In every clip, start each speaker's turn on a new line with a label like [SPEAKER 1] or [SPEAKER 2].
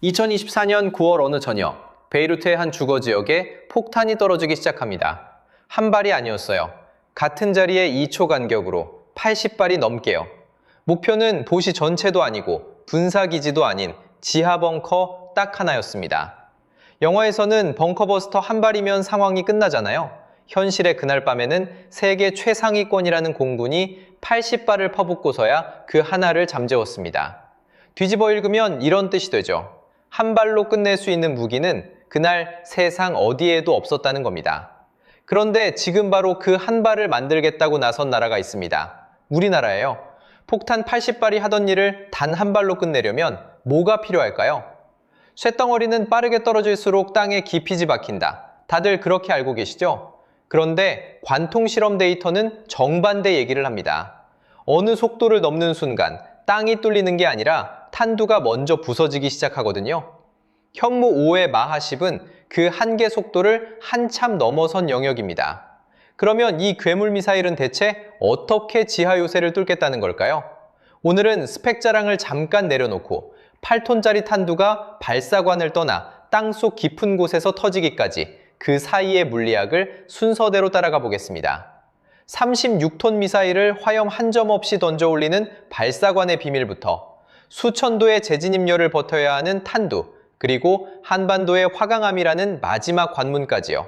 [SPEAKER 1] 2024년 9월 어느 저녁, 베이루트의 한 주거 지역에 폭탄이 떨어지기 시작합니다. 한 발이 아니었어요. 같은 자리에 2초 간격으로 80발이 넘게요. 목표는 도시 전체도 아니고 군사기지도 아닌 지하 벙커 딱 하나였습니다. 영화에서는 벙커버스터 한 발이면 상황이 끝나잖아요. 현실의 그날 밤에는 세계 최상위권이라는 공군이 80발을 퍼붓고서야 그 하나를 잠재웠습니다. 뒤집어 읽으면 이런 뜻이 되죠. 한 발로 끝낼 수 있는 무기는 그날 세상 어디에도 없었다는 겁니다. 그런데 지금 바로 그 한 발을 만들겠다고 나선 나라가 있습니다. 우리나라예요. 폭탄 80발이 하던 일을 단 한 발로 끝내려면 뭐가 필요할까요? 쇳덩어리는 빠르게 떨어질수록 땅에 깊이 박힌다. 다들 그렇게 알고 계시죠? 그런데 관통 실험 데이터는 정반대 얘기를 합니다. 어느 속도를 넘는 순간 땅이 뚫리는 게 아니라 탄두가 먼저 부서지기 시작하거든요. 현무 5의 마하 10은 그 한계 속도를 한참 넘어선 영역입니다. 그러면 이 괴물 미사일은 대체 어떻게 지하 요새를 뚫겠다는 걸까요? 오늘은 스펙 자랑을 잠깐 내려놓고 8톤짜리 탄두가 발사관을 떠나 땅속 깊은 곳에서 터지기까지 그 사이의 물리학을 순서대로 따라가 보겠습니다. 36톤 미사일을 화염 한 점 없이 던져 올리는 발사관의 비밀부터 수천 도의 재진입열을 버텨야 하는 탄두, 그리고 한반도의 화강암이라는 마지막 관문까지요.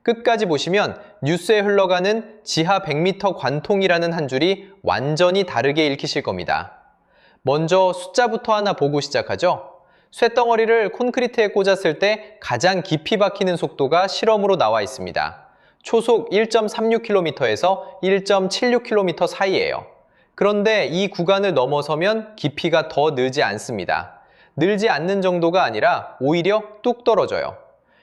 [SPEAKER 1] 끝까지 보시면 뉴스에 흘러가는 지하 100m 관통이라는 한 줄이 완전히 다르게 읽히실 겁니다. 먼저 숫자부터 하나 보고 시작하죠. 쇳덩어리를 콘크리트에 꽂았을 때 가장 깊이 박히는 속도가 실험으로 나와 있습니다. 초속 1.36km에서 1.76km 사이예요. 그런데 이 구간을 넘어서면 깊이가 더 늘지 않습니다. 늘지 않는 정도가 아니라 오히려 뚝 떨어져요.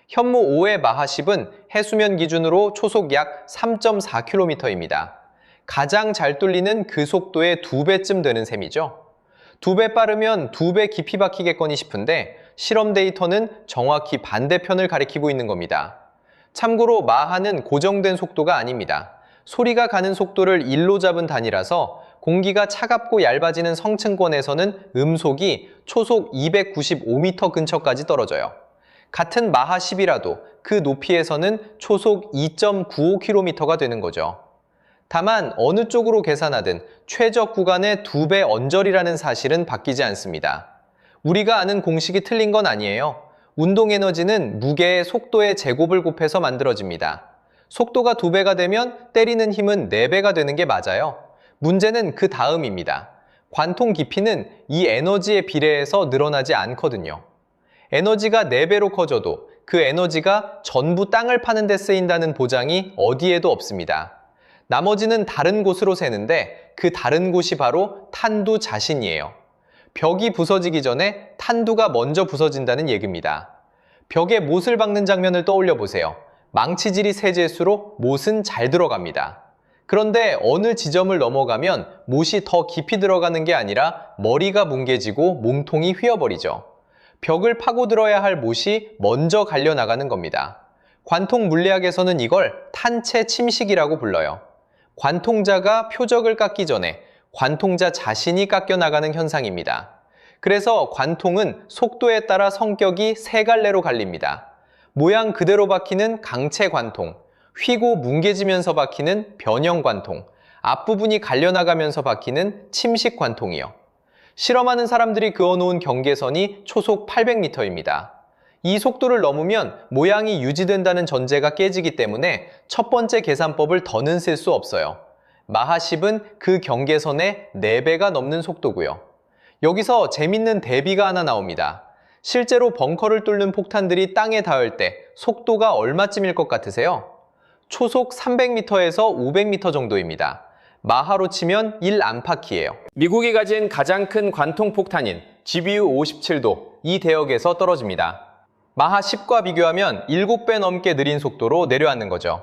[SPEAKER 1] 현무 5의 마하 10은 해수면 기준으로 초속 약 3.4km입니다. 가장 잘 뚫리는 그 속도의 2배쯤 되는 셈이죠. 2배 빠르면 2배 깊이 박히겠거니 싶은데 실험 데이터는 정확히 반대편을 가리키고 있는 겁니다. 참고로 마하는 고정된 속도가 아닙니다. 소리가 가는 속도를 1로 잡은 단위라서 공기가 차갑고 얇아지는 성층권에서는 음속이 초속 295m 근처까지 떨어져요. 같은 마하 10이라도 그 높이에서는 초속 2.95km가 되는 거죠. 다만 어느 쪽으로 계산하든 최적 구간의 2배 언저리라는 사실은 바뀌지 않습니다. 우리가 아는 공식이 틀린 건 아니에요. 운동 에너지는 무게의 속도의 제곱을 곱해서 만들어집니다. 속도가 2배가 되면 때리는 힘은 4배가 되는 게 맞아요. 문제는 그 다음입니다. 관통 깊이는 이 에너지에 비례해서 늘어나지 않거든요. 에너지가 4배로 커져도 그 에너지가 전부 땅을 파는 데 쓰인다는 보장이 어디에도 없습니다. 나머지는 다른 곳으로 새는데 그 다른 곳이 바로 탄두 자신이에요. 벽이 부서지기 전에 탄두가 먼저 부서진다는 얘기입니다. 벽에 못을 박는 장면을 떠올려 보세요. 망치질이 세질수록 못은 잘 들어갑니다. 그런데 어느 지점을 넘어가면 못이 더 깊이 들어가는 게 아니라 머리가 뭉개지고 몸통이 휘어버리죠. 벽을 파고들어야 할 못이 먼저 갈려나가는 겁니다. 관통 물리학에서는 이걸 탄체 침식이라고 불러요. 관통자가 표적을 깎기 전에 관통자 자신이 깎여나가는 현상입니다. 그래서 관통은 속도에 따라 성격이 세 갈래로 갈립니다. 모양 그대로 박히는 강체 관통, 휘고 뭉개지면서 박히는 변형 관통, 앞부분이 갈려나가면서 박히는 침식 관통이요. 실험하는 사람들이 그어놓은 경계선이 초속 800m입니다. 이 속도를 넘으면 모양이 유지된다는 전제가 깨지기 때문에 첫 번째 계산법을 더는 쓸 수 없어요. 마하 10은 그 경계선의 4배가 넘는 속도고요. 여기서 재밌는 대비가 하나 나옵니다. 실제로 벙커를 뚫는 폭탄들이 땅에 닿을 때 속도가 얼마쯤일 것 같으세요? 초속 300m에서 500m 정도입니다. 마하로 치면 1안팎이에요. 미국이 가진 가장 큰 관통 폭탄인 GBU 57도 이 대역에서 떨어집니다. 마하 10과 비교하면 7배 넘게 느린 속도로 내려앉는 거죠.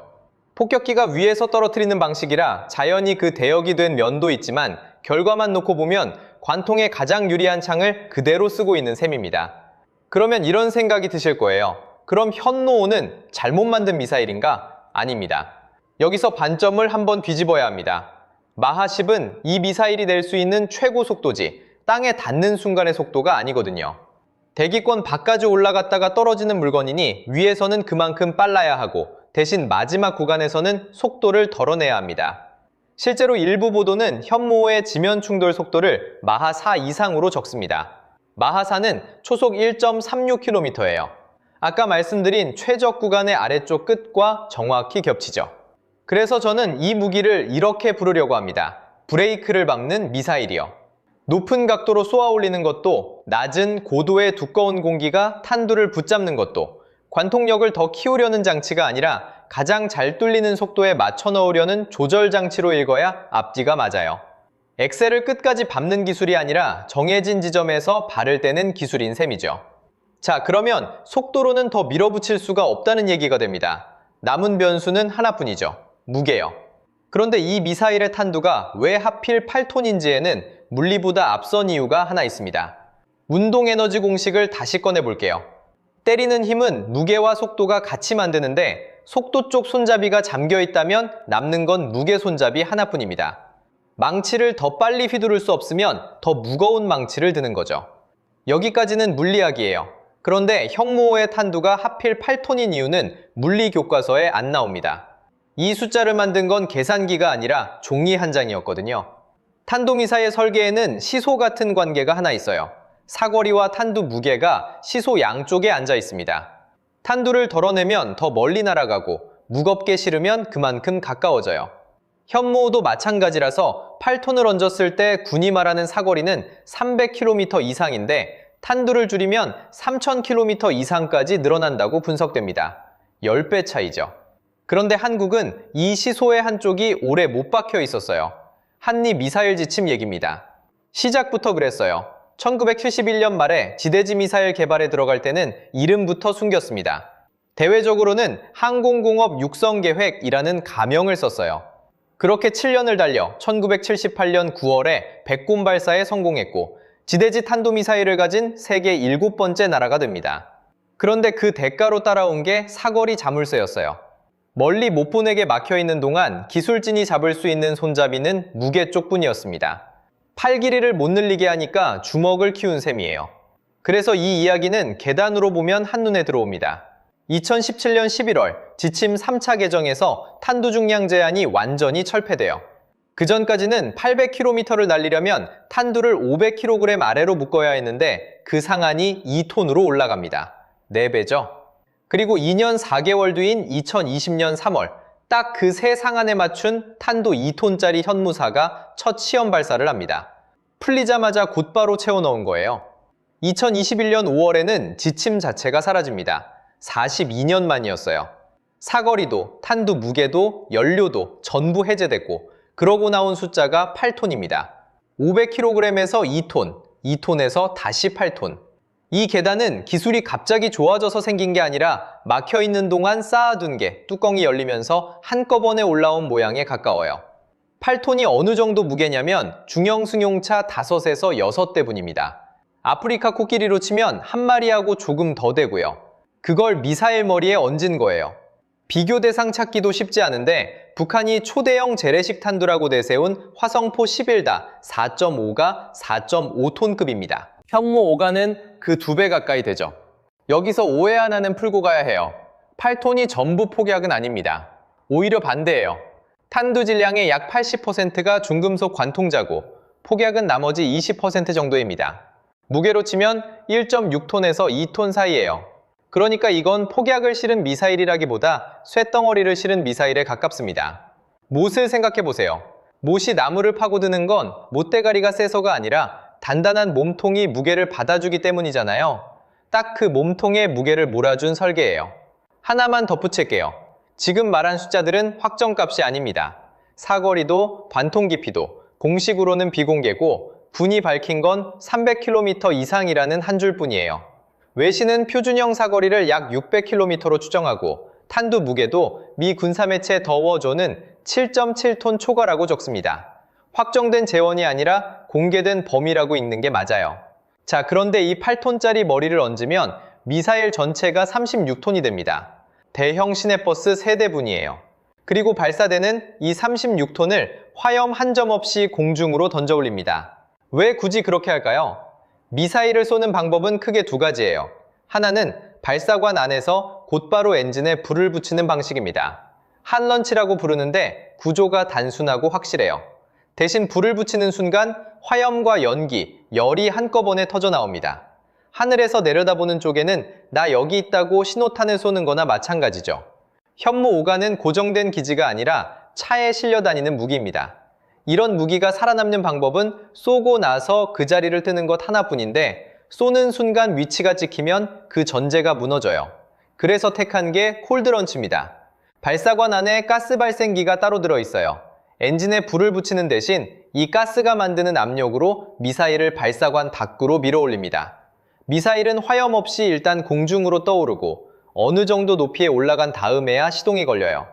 [SPEAKER 1] 폭격기가 위에서 떨어뜨리는 방식이라 자연히 그 대역이 된 면도 있지만 결과만 놓고 보면 관통에 가장 유리한 창을 그대로 쓰고 있는 셈입니다. 그러면 이런 생각이 드실 거예요. 그럼 현노5는 잘못 만든 미사일인가? 아닙니다. 여기서 반점을 한번 뒤집어야 합니다. 마하 10은 이 미사일이 낼 수 있는 최고 속도지 땅에 닿는 순간의 속도가 아니거든요. 대기권 밖까지 올라갔다가 떨어지는 물건이니 위에서는 그만큼 빨라야 하고 대신 마지막 구간에서는 속도를 덜어내야 합니다. 실제로 일부 보도는 현무호의 지면 충돌 속도를 마하 4 이상으로 적습니다. 마하 4는 초속 1.36km예요. 아까 말씀드린 최적 구간의 아래쪽 끝과 정확히 겹치죠. 그래서 저는 이 무기를 이렇게 부르려고 합니다. 브레이크를 밟는 미사일이요. 높은 각도로 쏘아 올리는 것도, 낮은 고도의 두꺼운 공기가 탄두를 붙잡는 것도, 관통력을 더 키우려는 장치가 아니라 가장 잘 뚫리는 속도에 맞춰 넣으려는 조절 장치로 읽어야 앞뒤가 맞아요. 엑셀을 끝까지 밟는 기술이 아니라 정해진 지점에서 발을 떼는 기술인 셈이죠. 자, 그러면 속도로는 더 밀어붙일 수가 없다는 얘기가 됩니다. 남은 변수는 하나뿐이죠. 무게요. 그런데 이 미사일의 탄두가 왜 하필 8톤인지에는 물리보다 앞선 이유가 하나 있습니다. 운동에너지 공식을 다시 꺼내볼게요. 때리는 힘은 무게와 속도가 같이 만드는데 속도 쪽 손잡이가 잠겨 있다면 남는 건 무게 손잡이 하나뿐입니다. 망치를 더 빨리 휘두를 수 없으면 더 무거운 망치를 드는 거죠. 여기까지는 물리학이에요. 그런데 현무호의 탄두가 하필 8톤인 이유는 물리 교과서에 안 나옵니다. 이 숫자를 만든 건 계산기가 아니라 종이 한 장이었거든요. 탄도미사의 설계에는 시소 같은 관계가 하나 있어요. 사거리와 탄두 무게가 시소 양쪽에 앉아 있습니다. 탄두를 덜어내면 더 멀리 날아가고 무겁게 실으면 그만큼 가까워져요. 현무호도 마찬가지라서 8톤을 얹었을 때 군이 말하는 사거리는 300km 이상인데 탄두를 줄이면 3000km 이상까지 늘어난다고 분석됩니다. 10배 차이죠. 그런데 한국은 이 시소의 한쪽이 오래 못 박혀 있었어요. 한미 미사일 지침 얘기입니다. 시작부터 그랬어요. 1971년 말에 지대지 미사일 개발에 들어갈 때는 이름부터 숨겼습니다. 대외적으로는 항공공업 육성계획이라는 가명을 썼어요. 그렇게 7년을 달려 1978년 9월에 백곰 발사에 성공했고 지대지 탄도미사일을 가진 세계 7번째 나라가 됩니다. 그런데 그 대가로 따라온 게 사거리 자물쇠였어요. 멀리 못 보내게 막혀있는 동안 기술진이 잡을 수 있는 손잡이는 무게 쪽뿐이었습니다. 팔 길이를 못 늘리게 하니까 주먹을 키운 셈이에요. 그래서 이 이야기는 계단으로 보면 한눈에 들어옵니다. 2017년 11월 지침 3차 개정에서 탄두 중량 제한이 완전히 철폐돼요. 그전까지는 800km를 날리려면 탄두를 500kg 아래로 묶어야 했는데 그 상한이 2톤으로 올라갑니다. 4배죠. 그리고 2년 4개월 뒤인 2020년 3월 딱 그 새 상한에 맞춘 탄도 2톤짜리 현무사가 첫 시험 발사를 합니다. 풀리자마자 곧바로 채워 넣은 거예요. 2021년 5월에는 지침 자체가 사라집니다. 42년 만이었어요. 사거리도, 탄두 무게도, 연료도 전부 해제됐고 그러고 나온 숫자가 8톤입니다. 500kg에서 2톤, 2톤에서 다시 8톤. 이 계단은 기술이 갑자기 좋아져서 생긴 게 아니라 막혀있는 동안 쌓아둔 게 뚜껑이 열리면서 한꺼번에 올라온 모양에 가까워요. 8톤이 어느 정도 무게냐면 중형 승용차 5에서 6대분입니다. 아프리카 코끼리로 치면 한 마리하고 조금 더 되고요. 그걸 미사일 머리에 얹은 거예요. 비교 대상 찾기도 쉽지 않은데 북한이 초대형 재래식 탄두라고 내세운 화성포 11다 4.5가 4.5톤급입니다. 현무 5가는 그 2배 가까이 되죠. 여기서 오해 하나는 풀고 가야 해요. 8톤이 전부 폭약은 아닙니다. 오히려 반대예요. 탄두 질량의 약 80%가 중금속 관통자고 폭약은 나머지 20% 정도입니다. 무게로 치면 1.6톤에서 2톤 사이예요. 그러니까 이건 폭약을 실은 미사일이라기보다 쇳덩어리를 실은 미사일에 가깝습니다. 못을 생각해보세요. 못이 나무를 파고드는 건 못대가리가 세서가 아니라 단단한 몸통이 무게를 받아주기 때문이잖아요. 딱 그 몸통에 무게를 몰아준 설계예요. 하나만 덧붙일게요. 지금 말한 숫자들은 확정값이 아닙니다. 사거리도 관통 깊이도 공식으로는 비공개고 군이 밝힌 건 300km 이상이라는 한 줄뿐이에요. 외신은 표준형 사거리를 약 600km로 추정하고 탄두 무게도 미 군사매체 더워조는 7.7톤 초과라고 적습니다. 확정된 재원이 아니라 공개된 범위라고 읽는 게 맞아요. 자, 그런데 이 8톤짜리 머리를 얹으면 미사일 전체가 36톤이 됩니다. 대형 시내버스 3대분이에요. 그리고 발사대는 이 36톤을 화염 한 점 없이 공중으로 던져 올립니다. 왜 굳이 그렇게 할까요? 미사일을 쏘는 방법은 크게 두 가지예요. 하나는 발사관 안에서 곧바로 엔진에 불을 붙이는 방식입니다. 한런치라고 부르는데 구조가 단순하고 확실해요. 대신 불을 붙이는 순간 화염과 연기, 열이 한꺼번에 터져 나옵니다. 하늘에서 내려다보는 쪽에는 나 여기 있다고 신호탄을 쏘는 거나 마찬가지죠. 현무 5가는 고정된 기지가 아니라 차에 실려 다니는 무기입니다. 이런 무기가 살아남는 방법은 쏘고 나서 그 자리를 뜨는 것 하나뿐인데 쏘는 순간 위치가 찍히면 그 전제가 무너져요. 그래서 택한 게 콜드런치입니다. 발사관 안에 가스 발생기가 따로 들어있어요. 엔진에 불을 붙이는 대신 이 가스가 만드는 압력으로 미사일을 발사관 밖으로 밀어 올립니다. 미사일은 화염 없이 일단 공중으로 떠오르고 어느 정도 높이에 올라간 다음에야 시동이 걸려요.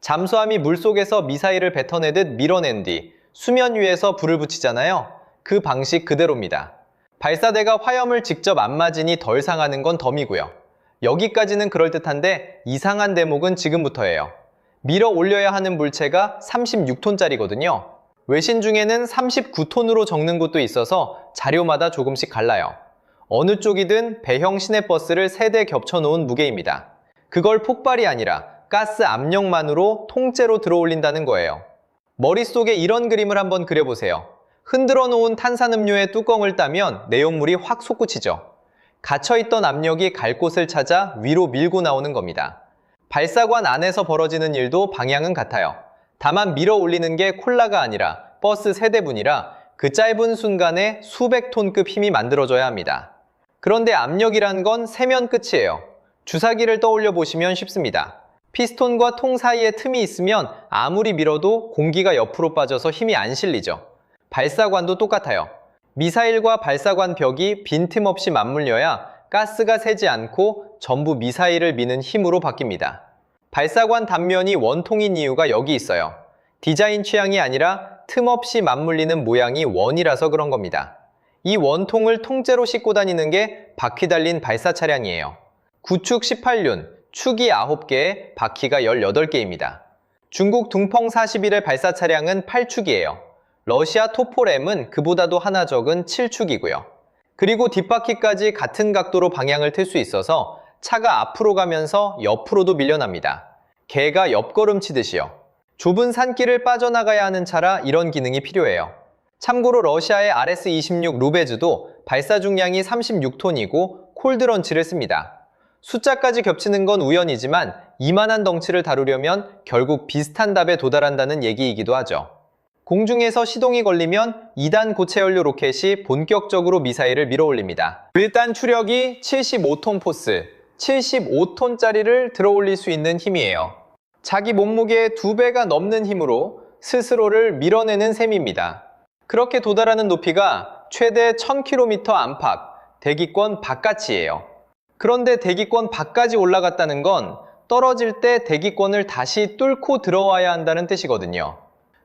[SPEAKER 1] 잠수함이 물속에서 미사일을 뱉어내듯 밀어낸 뒤 수면 위에서 불을 붙이잖아요. 그 방식 그대로입니다. 발사대가 화염을 직접 안 맞으니 덜 상하는 건 덤이고요. 여기까지는 그럴듯한데 이상한 대목은 지금부터예요. 밀어 올려야 하는 물체가 36톤짜리거든요. 외신 중에는 39톤으로 적는 곳도 있어서 자료마다 조금씩 달라요. 어느 쪽이든 배형 시내버스를 3대 겹쳐놓은 무게입니다. 그걸 폭발이 아니라 가스 압력만으로 통째로 들어올린다는 거예요. 머릿속에 이런 그림을 한번 그려보세요. 흔들어 놓은 탄산음료의 뚜껑을 따면 내용물이 확 솟구치죠. 갇혀있던 압력이 갈 곳을 찾아 위로 밀고 나오는 겁니다. 발사관 안에서 벌어지는 일도 방향은 같아요. 다만 밀어 올리는 게 콜라가 아니라 버스 3대분이라 그 짧은 순간에 수백 톤급 힘이 만들어져야 합니다. 그런데 압력이란 건 세면 끝이에요. 주사기를 떠올려 보시면 쉽습니다. 피스톤과 통 사이에 틈이 있으면 아무리 밀어도 공기가 옆으로 빠져서 힘이 안 실리죠. 발사관도 똑같아요. 미사일과 발사관 벽이 빈틈없이 맞물려야 가스가 새지 않고 전부 미사일을 미는 힘으로 바뀝니다. 발사관 단면이 원통인 이유가 여기 있어요. 디자인 취향이 아니라 틈없이 맞물리는 모양이 원이라서 그런 겁니다. 이 원통을 통째로 싣고 다니는 게 바퀴 달린 발사 차량이에요. 구축 18륜, 축이 9개에 바퀴가 18개입니다. 중국 둥펑 41의 발사 차량은 8축이에요. 러시아 토폴M은 그보다도 하나 적은 7축이고요. 그리고 뒷바퀴까지 같은 각도로 방향을 틀 수 있어서 차가 앞으로 가면서 옆으로도 밀려납니다. 개가 옆걸음 치듯이요. 좁은 산길을 빠져나가야 하는 차라 이런 기능이 필요해요. 참고로 러시아의 RS-26 루베즈도 발사 중량이 36톤이고 콜드런치를 씁니다. 숫자까지 겹치는 건 우연이지만 이만한 덩치를 다루려면 결국 비슷한 답에 도달한다는 얘기이기도 하죠. 공중에서 시동이 걸리면 2단 고체연료 로켓이 본격적으로 미사일을 밀어올립니다. 일단 추력이 75톤 포스, 75톤짜리를 들어올릴 수 있는 힘이에요. 자기 몸무게의 2배가 넘는 힘으로 스스로를 밀어내는 셈입니다. 그렇게 도달하는 높이가 최대 1000km 안팎, 대기권 바깥이에요. 그런데 대기권 밖까지 올라갔다는 건 떨어질 때 대기권을 다시 뚫고 들어와야 한다는 뜻이거든요.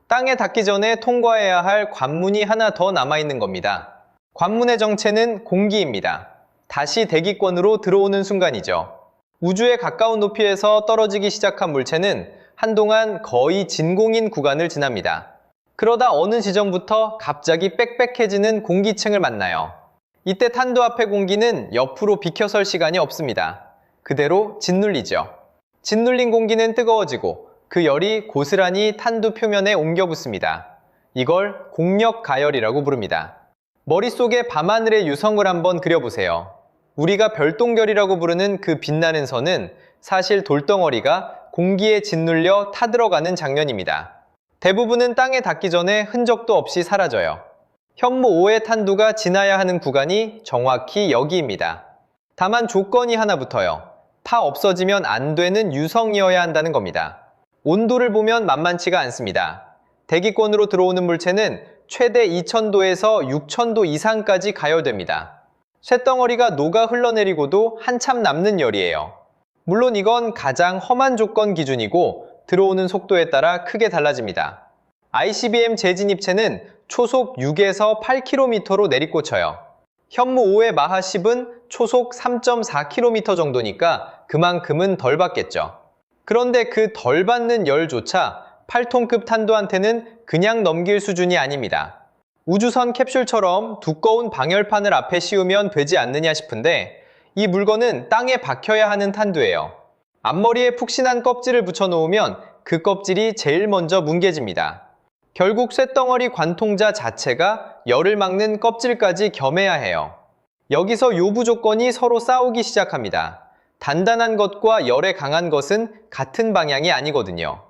[SPEAKER 1] 땅에 닿기 전에 통과해야 할 관문이 하나 더 남아있는 겁니다. 관문의 정체는 공기입니다. 다시 대기권으로 들어오는 순간이죠. 우주에 가까운 높이에서 떨어지기 시작한 물체는 한동안 거의 진공인 구간을 지납니다. 그러다 어느 지점부터 갑자기 빽빽해지는 공기층을 만나요. 이때 탄두 앞의 공기는 옆으로 비켜설 시간이 없습니다. 그대로 짓눌리죠. 짓눌린 공기는 뜨거워지고 그 열이 고스란히 탄두 표면에 옮겨 붙습니다. 이걸 공력 가열이라고 부릅니다. 머릿속에 밤하늘의 유성을 한번 그려보세요. 우리가 별똥별이라고 부르는 그 빛나는 선은 사실 돌덩어리가 공기에 짓눌려 타들어가는 장면입니다. 대부분은 땅에 닿기 전에 흔적도 없이 사라져요. 현무 5의 탄두가 지나야 하는 구간이 정확히 여기입니다. 다만 조건이 하나 붙어요. 타 없어지면 안 되는 유성이어야 한다는 겁니다. 온도를 보면 만만치가 않습니다. 대기권으로 들어오는 물체는 최대 2000도에서 6000도 이상까지 가열됩니다. 쇳덩어리가 녹아 흘러내리고도 한참 남는 열이에요. 물론 이건 가장 험한 조건 기준이고 들어오는 속도에 따라 크게 달라집니다. ICBM 재진입체는 초속 6에서 8km로 내리꽂혀요. 현무 5의 마하 10은 초속 3.4km 정도니까 그만큼은 덜 받겠죠. 그런데 그 덜 받는 열조차 8톤급 탄두한테는 그냥 넘길 수준이 아닙니다. 우주선 캡슐처럼 두꺼운 방열판을 앞에 씌우면 되지 않느냐 싶은데 이 물건은 땅에 박혀야 하는 탄두예요. 앞머리에 푹신한 껍질을 붙여놓으면 그 껍질이 제일 먼저 뭉개집니다. 결국 쇳덩어리 관통자 자체가 열을 막는 껍질까지 겸해야 해요. 여기서 요구 조건이 서로 싸우기 시작합니다. 단단한 것과 열에 강한 것은 같은 방향이 아니거든요.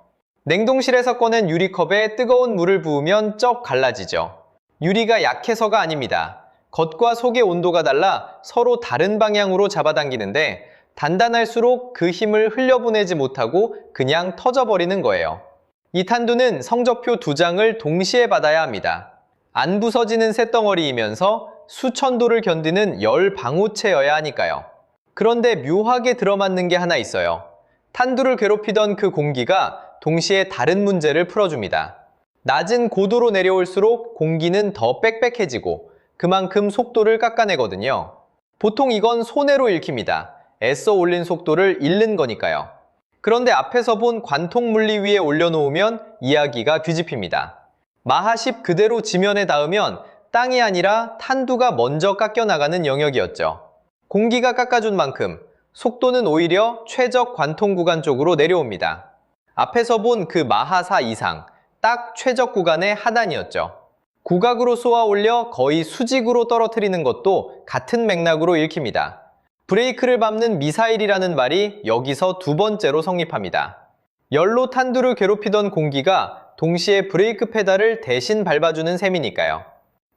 [SPEAKER 1] 냉동실에서 꺼낸 유리컵에 뜨거운 물을 부으면 쩍 갈라지죠. 유리가 약해서가 아닙니다. 겉과 속의 온도가 달라 서로 다른 방향으로 잡아당기는데 단단할수록 그 힘을 흘려보내지 못하고 그냥 터져버리는 거예요. 이 탄두는 성적표 2장을 동시에 받아야 합니다. 안 부서지는 쇳덩어리이면서 수천 도를 견디는 열 방호체여야 하니까요. 그런데 묘하게 들어맞는 게 하나 있어요. 탄두를 괴롭히던 그 공기가 동시에 다른 문제를 풀어줍니다. 낮은 고도로 내려올수록 공기는 더 빽빽해지고 그만큼 속도를 깎아내거든요. 보통 이건 손해로 읽힙니다. 애써 올린 속도를 잃는 거니까요. 그런데 앞에서 본 관통 물리 위에 올려놓으면 이야기가 뒤집힙니다. 마하 10 그대로 지면에 닿으면 땅이 아니라 탄두가 먼저 깎여나가는 영역이었죠. 공기가 깎아준 만큼 속도는 오히려 최적 관통 구간 쪽으로 내려옵니다. 앞에서 본 그 마하 4 이상, 딱 최적 구간의 하단이었죠. 국악으로 쏘아 올려 거의 수직으로 떨어뜨리는 것도 같은 맥락으로 읽힙니다. 브레이크를 밟는 미사일이라는 말이 여기서 두 번째로 성립합니다. 열로 탄두를 괴롭히던 공기가 동시에 브레이크 페달을 대신 밟아주는 셈이니까요.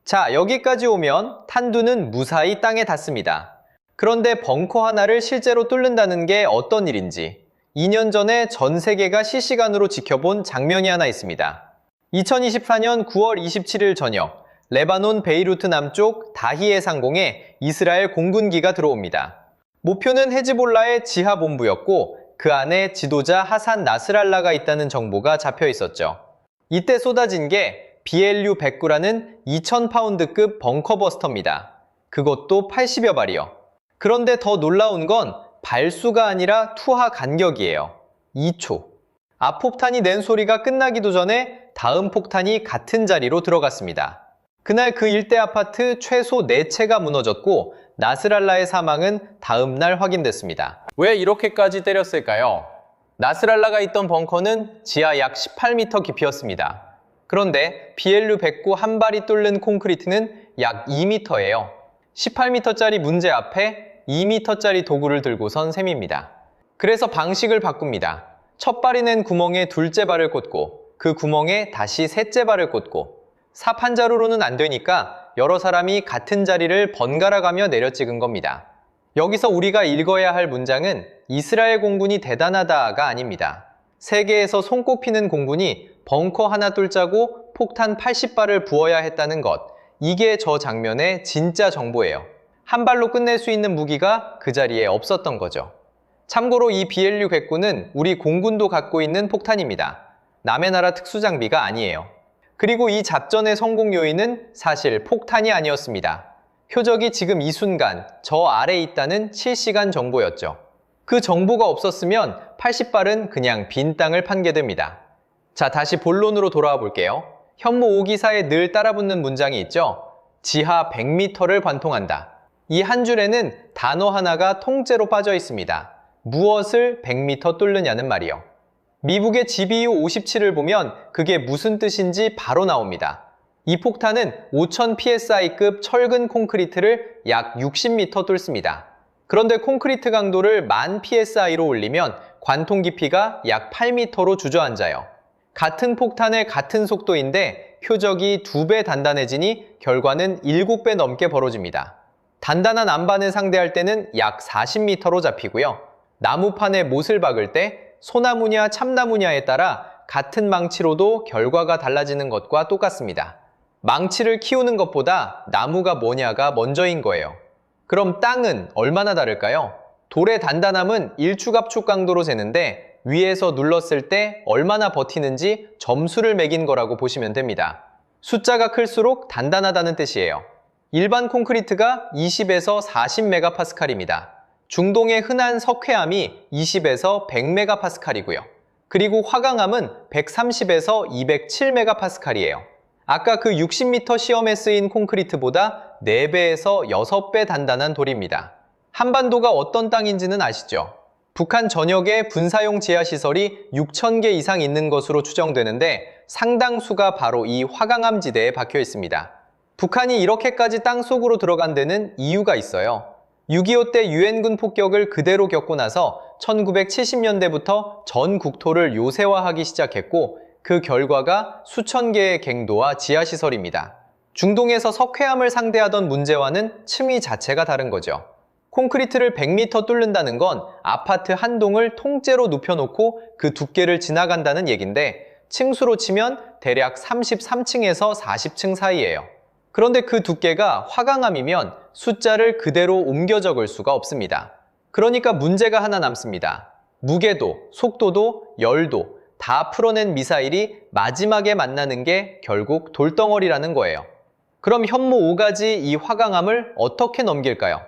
[SPEAKER 1] 자, 여기까지 오면 탄두는 무사히 땅에 닿습니다. 그런데 벙커 하나를 실제로 뚫는다는 게 어떤 일인지 2년 전에 전 세계가 실시간으로 지켜본 장면이 하나 있습니다. 2024년 9월 27일 저녁, 레바논 베이루트 남쪽 다히에 상공에 이스라엘 공군기가 들어옵니다. 목표는 헤즈볼라의 지하본부였고 그 안에 지도자 하산 나스랄라가 있다는 정보가 잡혀 있었죠. 이때 쏟아진 게 BLU-109라는 2000파운드급 벙커버스터입니다. 그것도 80여 발이요. 그런데 더 놀라운 건 발수가 아니라 투하 간격이에요. 2초. 앞 폭탄이 낸 소리가 끝나기도 전에 다음 폭탄이 같은 자리로 들어갔습니다. 그날 그 일대 아파트 최소 4채가 무너졌고 나스랄라의 사망은 다음 날 확인됐습니다. 왜 이렇게까지 때렸을까요? 나스랄라가 있던 벙커는 지하 약 18m 깊이였습니다. 그런데 BLU-109 한 발이 뚫는 콘크리트는 약 2m예요. 18m짜리 문제 앞에 2m짜리 도구를 들고선 셈입니다. 그래서 방식을 바꿉니다. 첫 발이 낸 구멍에 둘째 발을 꽂고 그 구멍에 다시 셋째 발을 꽂고 삽 한 자루로는 안 되니까 여러 사람이 같은 자리를 번갈아 가며 내려 찍은 겁니다. 여기서 우리가 읽어야 할 문장은 이스라엘 공군이 대단하다가 아닙니다. 세계에서 손꼽히는 공군이 벙커 하나 뚫자고 폭탄 80발을 부어야 했다는 것. 이게 저 장면의 진짜 정보예요. 한 발로 끝낼 수 있는 무기가 그 자리에 없었던 거죠. 참고로 이 BLU-109는 우리 공군도 갖고 있는 폭탄입니다. 남의 나라 특수장비가 아니에요. 그리고 이 작전의 성공 요인은 사실 폭탄이 아니었습니다. 표적이 지금 이 순간 저 아래에 있다는 실시간 정보였죠. 그 정보가 없었으면 80발은 그냥 빈 땅을 판게 됩니다. 자, 다시 본론으로 돌아와 볼게요. 현무 5기사에 늘 따라붙는 문장이 있죠. 지하 100m를 관통한다. 이 한 줄에는 단어 하나가 통째로 빠져 있습니다. 무엇을 100m 뚫느냐는 말이요. 미국의 GBU-57을 보면 그게 무슨 뜻인지 바로 나옵니다. 이 폭탄은 5000 psi급 철근 콘크리트를 약 60m 뚫습니다. 그런데 콘크리트 강도를 10,000 psi로 올리면 관통 깊이가 약 8m로 주저앉아요. 같은 폭탄의 같은 속도인데 표적이 2배 단단해지니 결과는 7배 넘게 벌어집니다. 단단한 안반을 상대할 때는 약 40m로 잡히고요. 나무판에 못을 박을 때 소나무냐 참나무냐에 따라 같은 망치로도 결과가 달라지는 것과 똑같습니다. 망치를 키우는 것보다 나무가 뭐냐가 먼저인 거예요. 그럼 땅은 얼마나 다를까요? 돌의 단단함은 일축압축 강도로 재는데 위에서 눌렀을 때 얼마나 버티는지 점수를 매긴 거라고 보시면 됩니다. 숫자가 클수록 단단하다는 뜻이에요. 일반 콘크리트가 20에서 40메가파스칼입니다. 중동의 흔한 석회암이 20에서 100메가파스칼이고요. 그리고 화강암은 130에서 207메가파스칼이에요. 아까 그 60m 시험에 쓰인 콘크리트보다 4배에서 6배 단단한 돌입니다. 한반도가 어떤 땅인지는 아시죠? 북한 전역에 군사용 지하시설이 6,000개 이상 있는 것으로 추정되는데 상당수가 바로 이 화강암 지대에 박혀 있습니다. 북한이 이렇게까지 땅속으로 들어간 데는 이유가 있어요. 6.25 때 유엔군 폭격을 그대로 겪고 나서 1970년대부터 전 국토를 요새화하기 시작했고 그 결과가 수천 개의 갱도와 지하시설입니다. 중동에서 석회암을 상대하던 문제와는 층위 자체가 다른 거죠. 콘크리트를 100m 뚫는다는 건 아파트 한 동을 통째로 눕혀놓고 그 두께를 지나간다는 얘긴데 층수로 치면 대략 33층에서 40층 사이예요. 그런데 그 두께가 화강암이면 숫자를 그대로 옮겨 적을 수가 없습니다. 그러니까 문제가 하나 남습니다. 무게도, 속도도, 열도 다 풀어낸 미사일이 마지막에 만나는 게 결국 돌덩어리라는 거예요. 그럼 현무 5가지 이 화강암을 어떻게 넘길까요?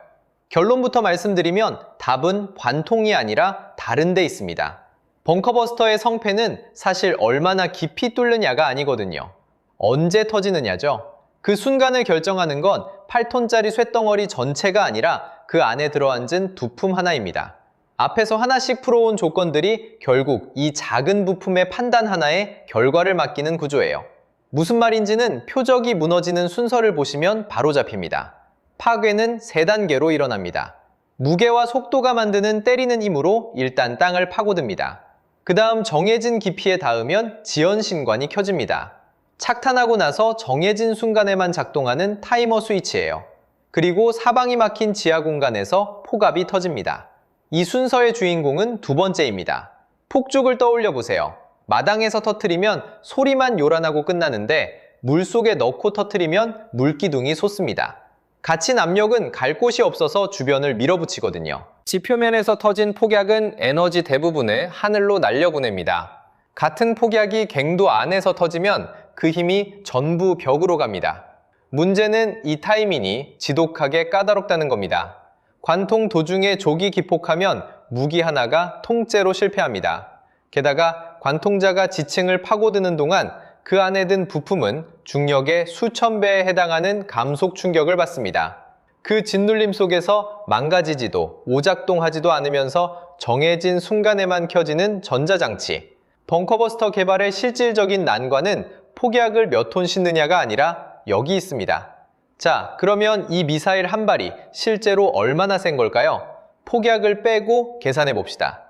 [SPEAKER 1] 결론부터 말씀드리면 답은 관통이 아니라 다른 데 있습니다. 벙커버스터의 성패는 사실 얼마나 깊이 뚫느냐가 아니거든요. 언제 터지느냐죠. 그 순간을 결정하는 건 8톤짜리 쇳덩어리 전체가 아니라 그 안에 들어앉은 부품 하나입니다. 앞에서 하나씩 풀어온 조건들이 결국 이 작은 부품의 판단 하나에 결과를 맡기는 구조예요. 무슨 말인지는 표적이 무너지는 순서를 보시면 바로 잡힙니다. 파괴는 3단계로 일어납니다. 무게와 속도가 만드는 때리는 힘으로 일단 땅을 파고듭니다. 그 다음 정해진 깊이에 닿으면 지연신관이 켜집니다. 착탄하고 나서 정해진 순간에만 작동하는 타이머 스위치예요. 그리고 사방이 막힌 지하 공간에서 폭압이 터집니다. 이 순서의 주인공은 두 번째입니다. 폭죽을 떠올려 보세요. 마당에서 터뜨리면 소리만 요란하고 끝나는데 물속에 넣고 터뜨리면 물기둥이 솟습니다. 갇힌 압력은 갈 곳이 없어서 주변을 밀어붙이거든요. 지표면에서 터진 폭약은 에너지 대부분을 하늘로 날려보냅니다. 같은 폭약이 갱도 안에서 터지면 그 힘이 전부 벽으로 갑니다. 문제는 이 타이밍이 지독하게 까다롭다는 겁니다. 관통 도중에 족이 기폭하면 무기 하나가 통째로 실패합니다. 게다가 관통자가 지층을 파고드는 동안 그 안에 든 부품은 중력의 수천 배에 해당하는 감속 충격을 받습니다. 그 짓눌림 속에서 망가지지도 오작동하지도 않으면서 정해진 순간에만 켜지는 전자장치. 벙커버스터 개발의 실질적인 난관은 폭약을 몇 톤 싣느냐가 아니라 여기 있습니다. 자, 그러면 이 미사일 한 발이 실제로 얼마나 센 걸까요? 폭약을 빼고 계산해 봅시다.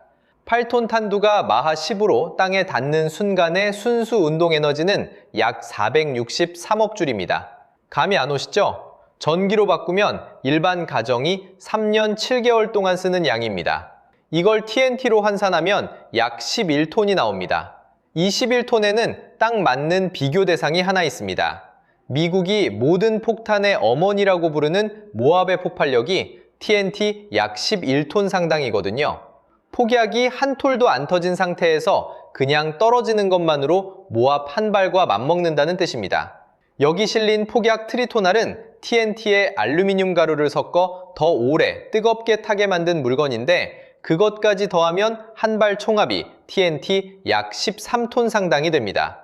[SPEAKER 1] 8톤 탄두가 마하 10으로 땅에 닿는 순간의 순수 운동 에너지는 약 463억 줄입니다. 감이 안 오시죠? 전기로 바꾸면 일반 가정이 3년 7개월 동안 쓰는 양입니다. 이걸 TNT로 환산하면 약 11톤이 나옵니다. 이 11톤에는 딱 맞는 비교 대상이 하나 있습니다. 미국이 모든 폭탄의 어머니라고 부르는 모압의 폭발력이 TNT 약 11톤 상당이거든요. 폭약이 한 톨도 안 터진 상태에서 그냥 떨어지는 것만으로 모압 한 발과 맞먹는다는 뜻입니다. 여기 실린 폭약 트리토날은 TNT에 알루미늄 가루를 섞어 더 오래 뜨겁게 타게 만든 물건인데 그것까지 더하면 한 발 총합이 TNT 약 13톤 상당이 됩니다.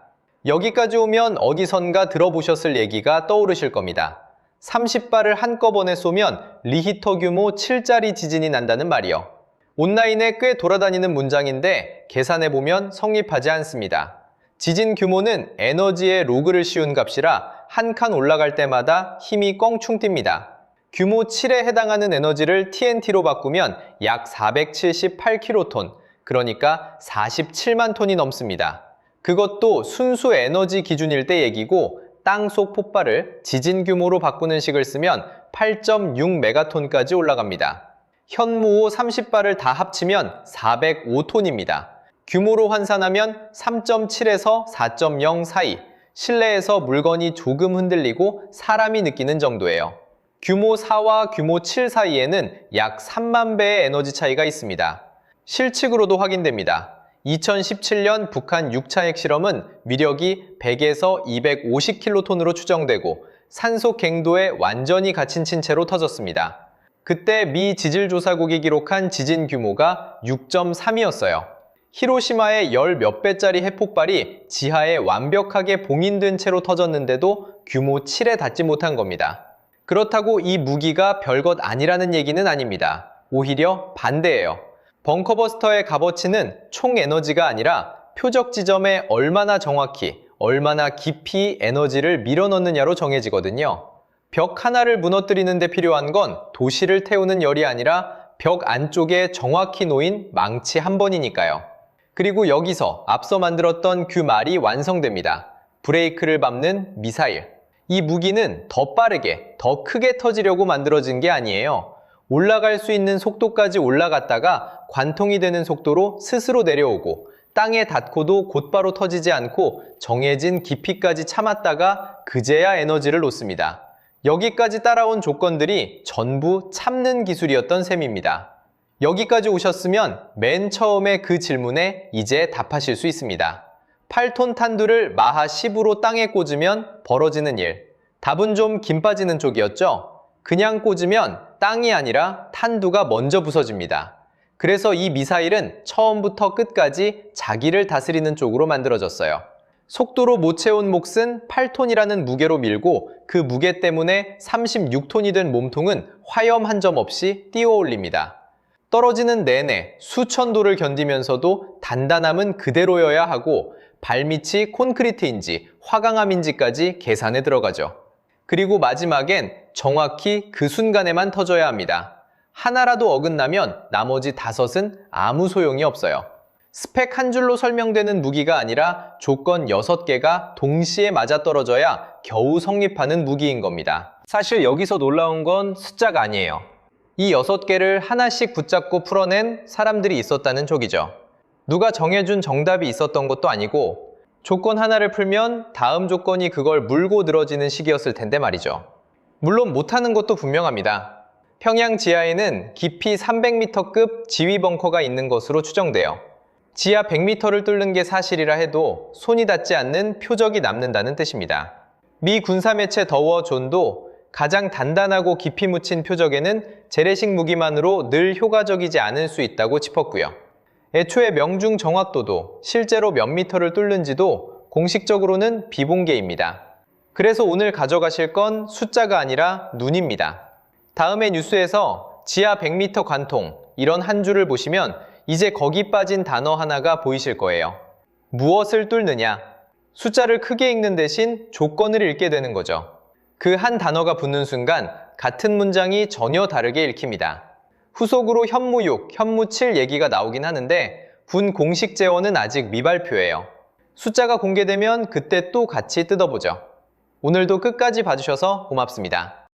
[SPEAKER 1] 여기까지 오면 어디선가 들어보셨을 얘기가 떠오르실 겁니다. 30발을 한꺼번에 쏘면 리히터 규모 7짜리 지진이 난다는 말이요. 온라인에 꽤 돌아다니는 문장인데 계산해보면 성립하지 않습니다. 지진 규모는 에너지의 로그를 씌운 값이라 한 칸 올라갈 때마다 힘이 껑충 뜁니다. 규모 7에 해당하는 에너지를 TNT로 바꾸면 약 478kT, 그러니까 47만 톤이 넘습니다. 그것도 순수 에너지 기준일 때 얘기고 땅속 폭발을 지진 규모로 바꾸는 식을 쓰면 8.6메가톤까지 올라갑니다. 현무호 30발을 다 합치면 405톤입니다. 규모로 환산하면 3.7에서 4.0 사이, 실내에서 물건이 조금 흔들리고 사람이 느끼는 정도예요. 규모 4와 규모 7 사이에는 약 3만 배의 에너지 차이가 있습니다. 실측으로도 확인됩니다. 2017년 북한 6차 핵실험은 위력이 100에서 250킬로톤으로 추정되고 산소 갱도에 완전히 갇힌 채로 터졌습니다. 그때 미 지질조사국이 기록한 지진 규모가 6.3이었어요. 히로시마의 열 몇 배짜리 핵폭발이 지하에 완벽하게 봉인된 채로 터졌는데도 규모 7에 닿지 못한 겁니다. 그렇다고 이 무기가 별것 아니라는 얘기는 아닙니다. 오히려 반대예요. 벙커버스터의 값어치는 총 에너지가 아니라 표적 지점에 얼마나 정확히, 얼마나 깊이 에너지를 밀어넣느냐로 정해지거든요. 벽 하나를 무너뜨리는 데 필요한 건 도시를 태우는 열이 아니라 벽 안쪽에 정확히 놓인 망치 한 번이니까요. 그리고 여기서 앞서 만들었던 그 말이 완성됩니다. 브레이크를 밟는 미사일. 이 무기는 더 빠르게, 더 크게 터지려고 만들어진 게 아니에요. 올라갈 수 있는 속도까지 올라갔다가 관통이 되는 속도로 스스로 내려오고 땅에 닿고도 곧바로 터지지 않고 정해진 깊이까지 참았다가 그제야 에너지를 놓습니다. 여기까지 따라온 조건들이 전부 참는 기술이었던 셈입니다. 여기까지 오셨으면 맨 처음에 그 질문에 이제 답하실 수 있습니다. 8톤 탄두를 마하 10으로 땅에 꽂으면 벌어지는 일. 답은 좀 김 빠지는 쪽이었죠? 그냥 꽂으면 땅이 아니라 탄두가 먼저 부서집니다. 그래서 이 미사일은 처음부터 끝까지 자기를 다스리는 쪽으로 만들어졌어요. 속도로 못 채운 몫은 8톤이라는 무게로 밀고 그 무게 때문에 36톤이 된 몸통은 화염 한 점 없이 띄워 올립니다. 떨어지는 내내 수천 도를 견디면서도 단단함은 그대로여야 하고 발밑이 콘크리트인지 화강암인지까지 계산에 들어가죠. 그리고 마지막엔 정확히 그 순간에만 터져야 합니다. 하나라도 어긋나면 나머지 5은 아무 소용이 없어요. 스펙 한 줄로 설명되는 무기가 아니라 조건 6개가 동시에 맞아떨어져야 겨우 성립하는 무기인 겁니다. 사실 여기서 놀라운 건 숫자가 아니에요. 이 6개를 하나씩 붙잡고 풀어낸 사람들이 있었다는 촉이죠. 누가 정해준 정답이 있었던 것도 아니고 조건 하나를 풀면 다음 조건이 그걸 물고 늘어지는 식이었을 텐데 말이죠. 물론 못하는 것도 분명합니다. 평양 지하에는 깊이 300m급 지휘 벙커가 있는 것으로 추정돼요. 지하 100m를 뚫는 게 사실이라 해도 손이 닿지 않는 표적이 남는다는 뜻입니다. 미 군사매체 더워 존도 가장 단단하고 깊이 묻힌 표적에는 재래식 무기만으로 늘 효과적이지 않을 수 있다고 짚었고요. 애초에 명중 정확도도 실제로 몇 미터를 뚫는지도 공식적으로는 비공개입니다. 그래서 오늘 가져가실 건 숫자가 아니라 눈입니다. 다음에 뉴스에서 지하 100m 관통 이런 한 줄을 보시면 이제 거기 빠진 단어 하나가 보이실 거예요. 무엇을 뚫느냐? 숫자를 크게 읽는 대신 조건을 읽게 되는 거죠. 그 한 단어가 붙는 순간 같은 문장이 전혀 다르게 읽힙니다. 후속으로 현무 6, 현무 7 얘기가 나오긴 하는데 군 공식 재원은 아직 미발표예요. 숫자가 공개되면 그때 또 같이 뜯어보죠. 오늘도 끝까지 봐주셔서 고맙습니다.